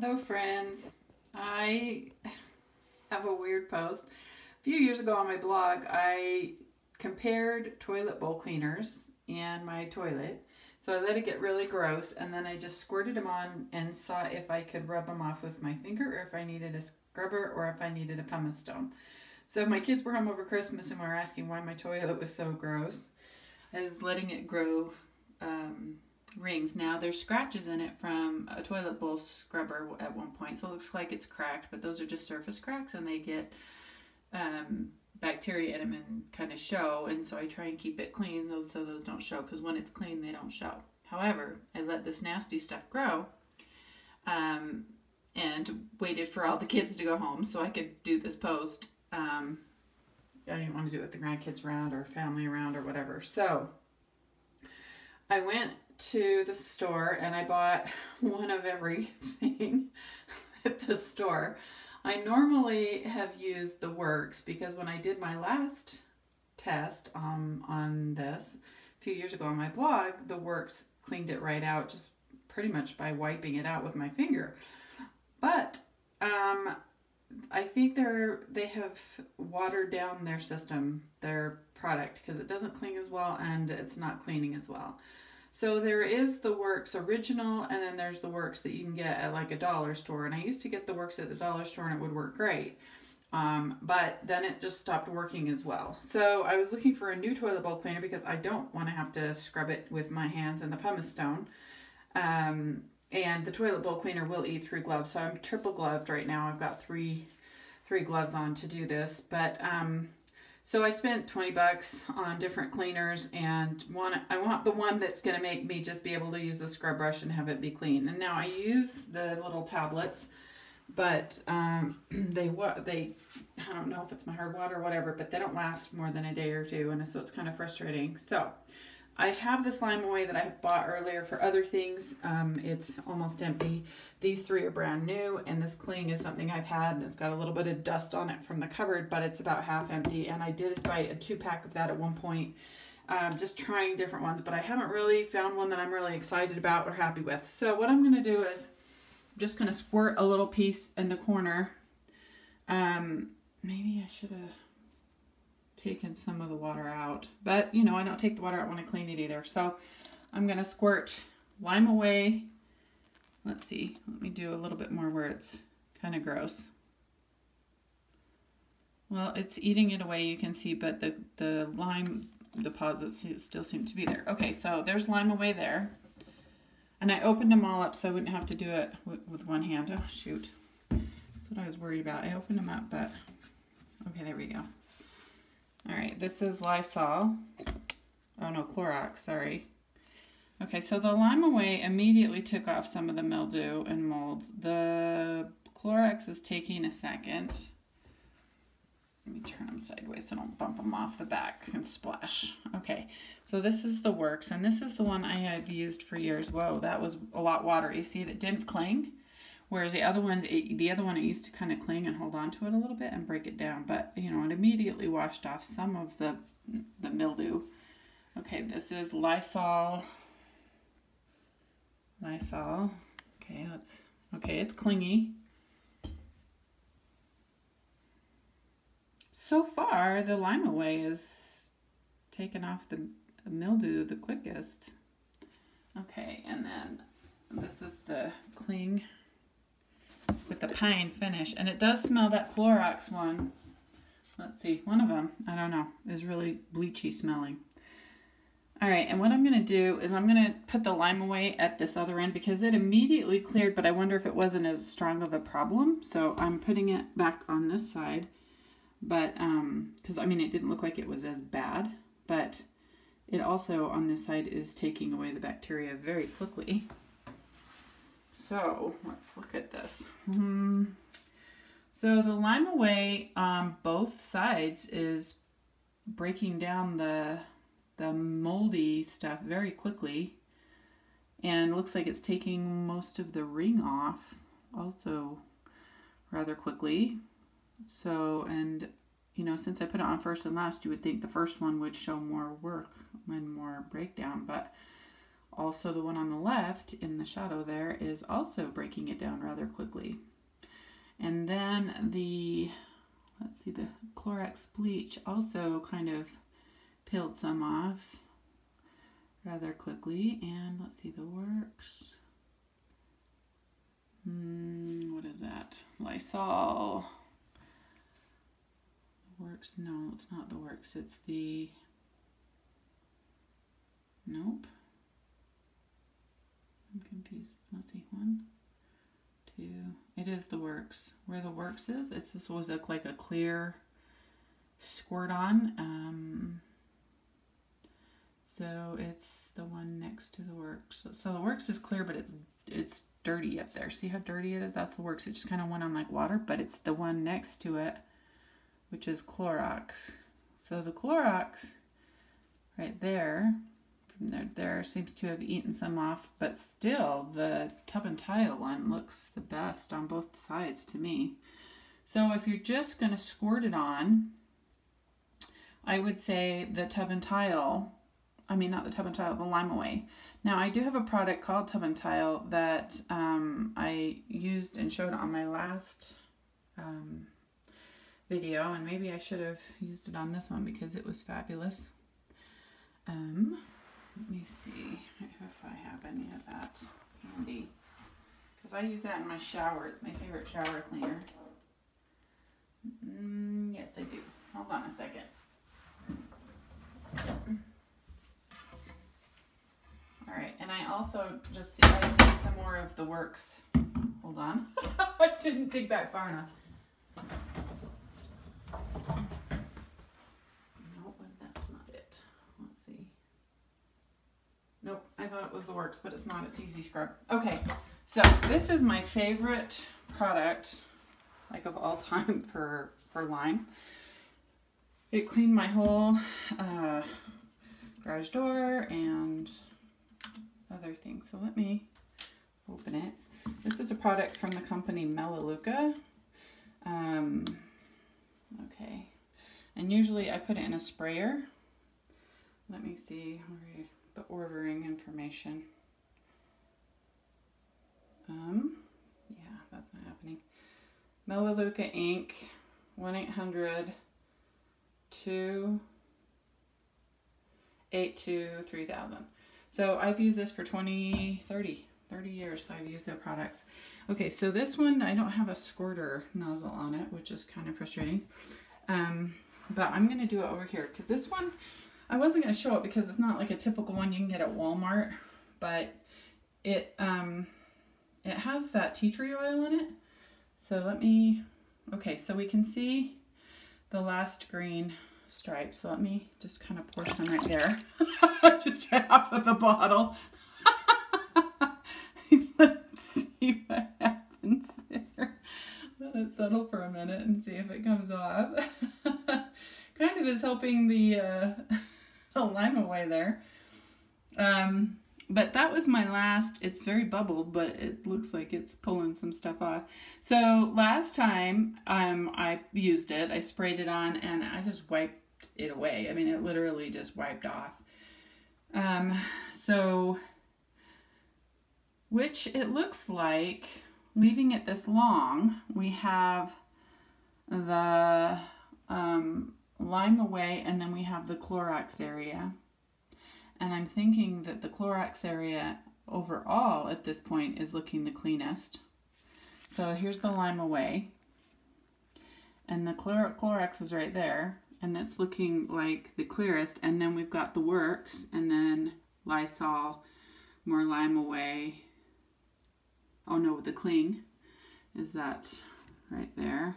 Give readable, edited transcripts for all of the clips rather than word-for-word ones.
Hello friends, I have a weird post. A few years ago on my blog, I compared toilet bowl cleaners and my toilet. So I let it get really gross and then I just squirted them on and saw if I could rub them off with my finger or if I needed a scrubber or if I needed a pumice stone. So my kids were home over Christmas and were asking why my toilet was so gross. I was letting it grow rings. Now there's scratches in it from a toilet bowl scrubber at one point, so it looks like it's cracked, but those are just surface cracks and they get bacteria in them and kind of show, and so I try and keep it clean so those don't show, because when it's clean they don't show. However, I let this nasty stuff grow and waited for all the kids to go home so I could do this post. I didn't want to do it with the grandkids around or family around or whatever, so I went to the store and I bought one of everything at the store. I normally have used the Works because when I did my last test on this a few years ago on my blog, the Works cleaned it right out just pretty much by wiping it out with my finger. But I think they have watered down their system, their product, because it doesn't clean as well and it's not cleaning as well. So there is the Works original, and then there's the Works that you can get at like a dollar store. And I used to get the Works at the dollar store and it would work great. But then it just stopped working as well. So I was looking for a new toilet bowl cleaner because I don't want to have to scrub it with my hands and the pumice stone. And the toilet bowl cleaner will eat through gloves. So I'm triple gloved right now. I've got three gloves on to do this. But so I spent $20 on different cleaners, and I want the one that's going to make me just be able to use the scrub brush and have it be clean. And now I use the little tablets, but I don't know if it's my hard water or whatever, but they don't last more than a day or two, and so it's kind of frustrating. So I have this Lime Away that I bought earlier for other things. It's almost empty. These three are brand new, and this cling is something I've had, and it's got a little bit of dust on it from the cupboard, but it's about half empty, and I did buy a 2-pack of that at one point, just trying different ones, but I haven't really found one that I'm really excited about or happy with. So what I'm going to do is I'm just going to squirt a little piece in the corner. Maybe I should have taken some of the water out, but you know, I don't take the water out when I clean it either. So I'm going to squirt Lime Away. Let's see, let me do a little bit more where it's kind of gross. Well, it's eating it away, you can see, but the lime deposits still seem to be there. Okay, so there's Lime Away there. And I opened them all up so I wouldn't have to do it with one hand. Oh, shoot. That's what I was worried about. I opened them up, but okay, there we go. All right, this is Lysol. Oh no, Clorox, sorry. Okay, so the Lime Away immediately took off some of the mildew and mold. The Clorox is taking a second. Let me turn them sideways so I don't bump them off the back and splash. Okay, so this is the Works, and this is the one I have used for years. Whoa, that was a lot watery. See, that didn't cling. Whereas the other one, it used to kind of cling and hold on to it a little bit and break it down. But, you know, it immediately washed off some of the mildew. Okay, this is Lysol. Lysol. Okay, it's clingy. So far, the Lime Away is taken off the mildew the quickest. Okay, and then this is the cling with the pine finish, and it does smell that Clorox one. Let's see, one of them, I don't know, is really bleachy smelling. All right, and what I'm going to do is I'm going to put the Lime Away at this other end because it immediately cleared, but I wonder if it wasn't as strong of a problem. So I'm putting it back on this side, but because I mean it didn't look like it was as bad, but it also on this side is taking away the bacteria very quickly. So let's look at this. So the Lime Away on both sides is breaking down the moldy stuff very quickly, and looks like it's taking most of the ring off also rather quickly. So, and you know, since I put it on first and last, you would think the first one would show more work and more breakdown, but Also, the one on the left in the shadow there is also breaking it down rather quickly. And then the, let's see, the Clorox Bleach also kind of peeled some off rather quickly. And let's see, the Works. What is that? Lysol. Works? No, it's not the Works. It's the, nope. I'm confused. Let's see, 1, 2. It is the Works. Where the Works is, it's this was like a clear squirt on. So it's the one next to the Works. So the Works is clear, but it's dirty up there. See how dirty it is? That's the Works. It just kind of went on like water, but it's the one next to it, which is Clorox. So the Clorox right there, from there seems to have eaten some off, but still the Tub and Tile one looks the best on both sides to me. So if you're just going to squirt it on, I would say the Tub and Tile, I mean not the Tub and Tile, the Lime Away. Now I do have a product called Tub and Tile that I used and showed on my last video, and maybe I should have used it on this one because it was fabulous. Let me see if I have any of that handy, because I use that in my shower. It's my favorite shower cleaner. Yes, I do. Hold on a second. All right, and I also just see, I see some more of the Works. Hold on. I didn't dig that far enough. Nope, that's not it. Let's see. Nope, I thought it was the Works, but it's not. It's Easy Scrub. Okay, so this is my favorite product, like of all time for lime. It cleaned my whole garage door and other things. So let me open it. This is a product from the company Melaleuca. Okay, and usually I put it in a sprayer. Let me see the ordering information. Yeah, that's not happening. Melaleuca Inc. 1-800-282-3000. So I've used this for 30 years. I've used their products. Okay, so this one, I don't have a squirter nozzle on it, which is kind of frustrating. But I'm going to do it over here, because this one, I wasn't going to show it because it's not like a typical one you can get at Walmart, but it has that tea tree oil in it. So let me, okay, so we can see the last green stripe. So let me just kind of pour some right there. Just half of the bottle. Let's see what happens there. Let it settle for a minute and see if it comes off. Kind of is helping the lime away there. But that was my last. It's very bubbled, but it looks like it's pulling some stuff off. So last time I used it, I sprayed it on and I just wiped it away. I mean, it literally just wiped off. So, which it looks like, leaving it this long, we have the lime away, and then we have the Clorox area. And I'm thinking that the Clorox area overall at this point is looking the cleanest. So here's the lime away, and the Clorox is right there, and that's looking like the clearest. And then we've got the Works, and then Lysol, more lime away. Oh no, the Cling is that right there.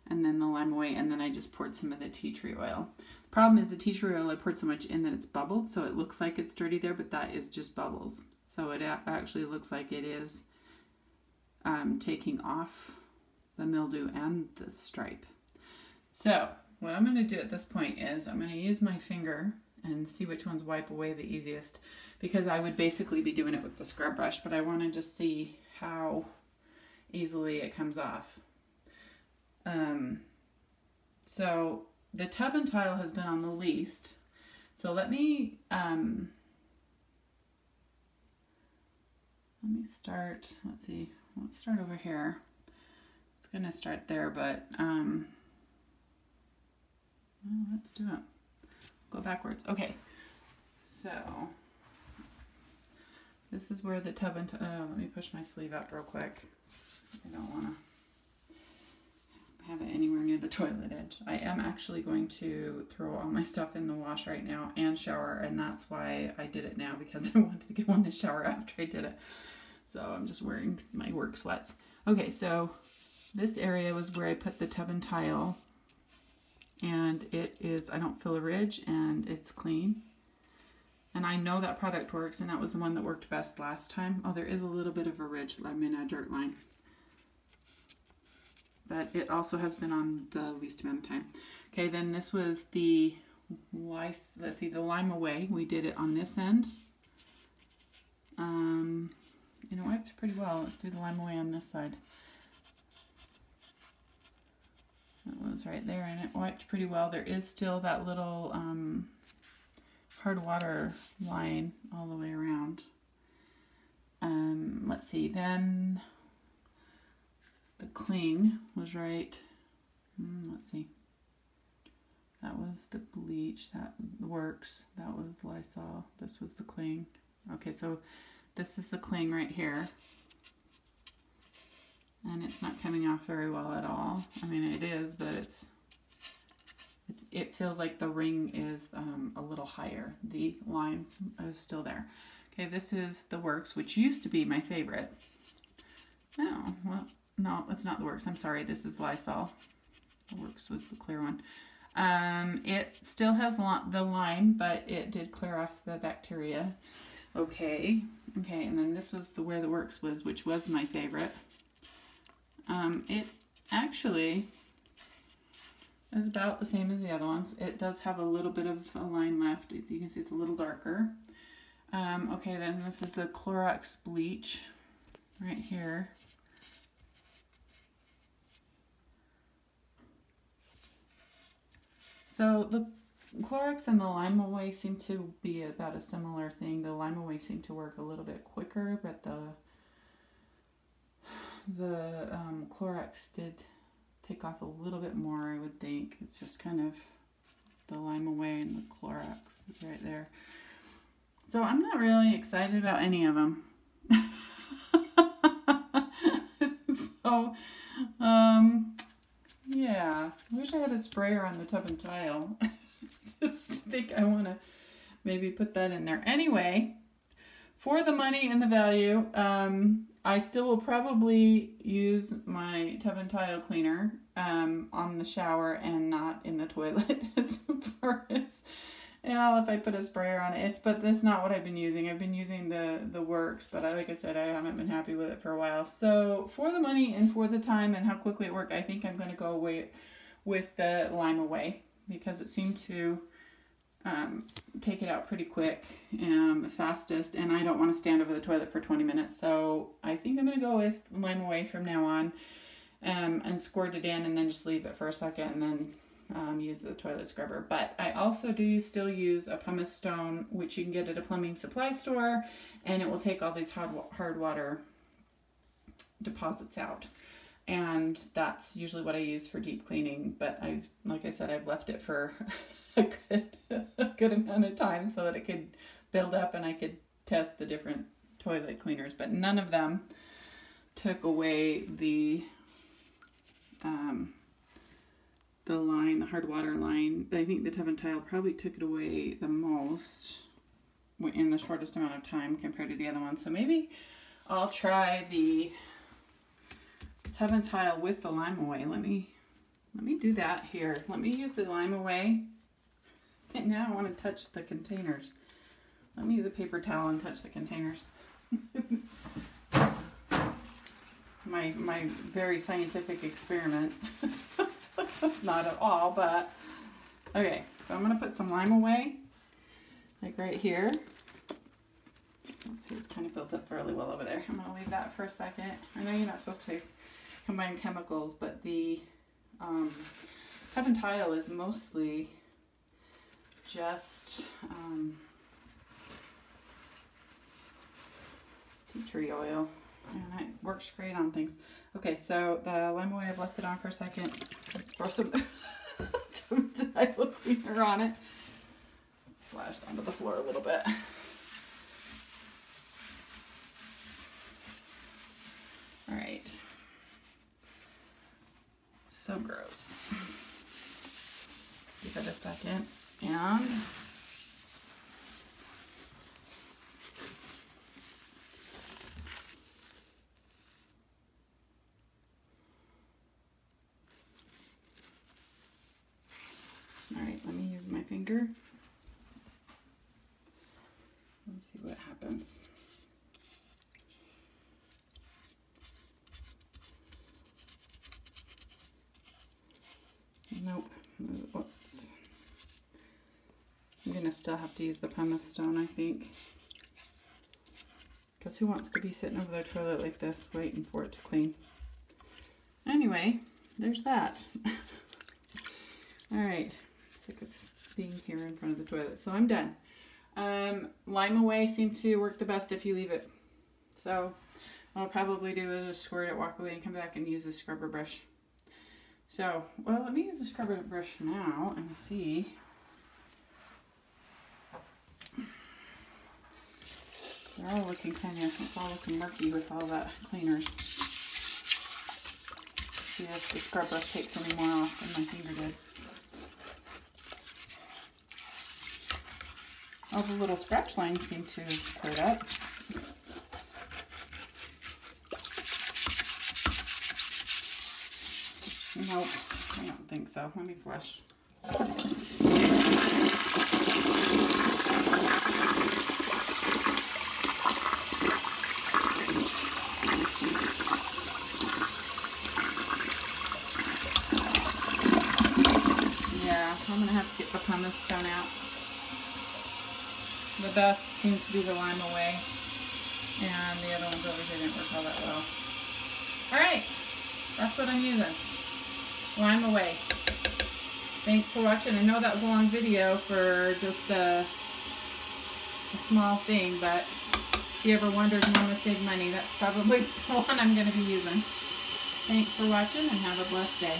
And then the lime away, and then I just poured some of the tea tree oil. The problem is the tea tree oil, I poured so much in that it's bubbled, so it looks like it's dirty there, but that is just bubbles. So it actually looks like it is taking off the mildew and the stripe. So what I'm going to do at this point is I'm going to use my finger and see which ones wipe away the easiest, because I would basically be doing it with the scrub brush, but I want to just see how easily it comes off. So the Tub and Tile has been on the least. So let me let me start, let's see, let's start over here. It's gonna start there, but well, let's do it. Go backwards. Okay, so this is where the tub and let me push my sleeve out real quick. I don't want to have it anywhere near the toilet edge. I am actually going to throw all my stuff in the wash right now and shower, and that's why I did it now, because I wanted to go in the shower after I did it. So I'm just wearing my work sweats. Okay, so this area was where I put the tub and tile, and it is, I don't feel a ridge, and it's clean. And I know that product works, and that was the one that worked best last time. Oh, there is a little bit of a ridge. I'm in a dirt line. But it also has been on the least amount of time. Okay, then this was the, let's see, the Lime Away. We did it on this end. And it wiped pretty well. Let's do the Lime Away on this side. That was right there, and it wiped pretty well. There is still that little hard water line all the way around. Let's see, then the cling was right. Let's see. That was the bleach. That works. That was Lysol. This was the cling. Okay, so this is the cling right here. And it's not coming off very well at all. I mean, it is, but it feels like the ring is a little higher. The lime is still there. Okay, this is the Works, which used to be my favorite. No, well, no, it's not the Works. I'm sorry, this is Lysol. The Works was the clear one. It still has the lime, but it did clear off the bacteria. Okay, and then this was where the Works was, which was my favorite. It actually is about the same as the other ones. It does have a little bit of a line left. As you can see, it's a little darker. Okay, then this is the Clorox Bleach right here. So the Clorox and the Lime Away seem to be about a similar thing. The Lime Away seemed to work a little bit quicker, but the Clorox did take off a little bit more, I would think. It's just kind of the Lime Away and the Clorox is right there. So I'm not really excited about any of them. So, yeah, I wish I had a sprayer on the tub and tile. Just think I want to maybe put that in there. Anyway, for the money and the value, I still will probably use my tub and tile cleaner on the shower and not in the toilet as far as, if I put a sprayer on it. But that's not what I've been using. I've been using the Works, but like I said, I haven't been happy with it for a while. So for the money and for the time and how quickly it worked, I think I'm going to go away with the Lime Away, because it seemed to take it out pretty quick, fastest, and I don't want to stand over the toilet for 20 minutes. So I think I'm going to go with Lime Away from now on, and squirt it in and then just leave it for a second and then use the toilet scrubber. But I also do still use a pumice stone, which you can get at a plumbing supply store, and it will take all these hard water deposits out. And that's usually what I use for deep cleaning, but like I said, I've left it for a good amount of time so that it could build up and I could test the different toilet cleaners. But none of them took away the line, the hard water line. I think the tub and tile probably took it away the most in the shortest amount of time compared to the other one. So maybe I'll try the tub and tile with the Lime Away. Let me do that here. Let me use the Lime Away. And now I want to touch the containers. Let me use a paper towel and touch the containers. my very scientific experiment. Not at all, but okay. So I'm going to put some Lime Away, like right here. Let's see, it's kind of built up fairly well over there. I'm going to leave that for a second. I know you're not supposed to combine chemicals, but the tub and tile is mostly just tea tree oil. And it works great on things. Okay, so the lime away, I've left it on for a second. Throw some toilet cleaner on it. Splashed onto the floor a little bit. All right. So gross. Let's give it a second. And all right, let me use my finger. Let's see what happens. Nope. Whoops. I'm gonna still have to use the pumice stone, I think. Because who wants to be sitting over their toilet like this waiting for it to clean? Anyway, there's that. Alright. Sick of being here in front of the toilet. So I'm done. Lime away seemed to work the best if you leave it. So what I'll probably do is just squirt it, walk away, and come back and use the scrubber brush. So, well, let me use the scrubber brush now and see. They're all looking it's all looking murky with all that cleaners. See if the scrub brush takes any more off than my finger did. All the little scratch lines seem to have cleared up. Nope, I don't think so. Let me flush. Yeah, I'm gonna have to get the pumice stone out. The best seems to be the lime away, and the other ones over here didn't work all that well. Alright, that's what I'm using. Lime away. Thanks for watching. I know that was a long video for just a small thing, but if you ever wondered and want to save money, that's probably the one I'm going to be using. Thanks for watching and have a blessed day.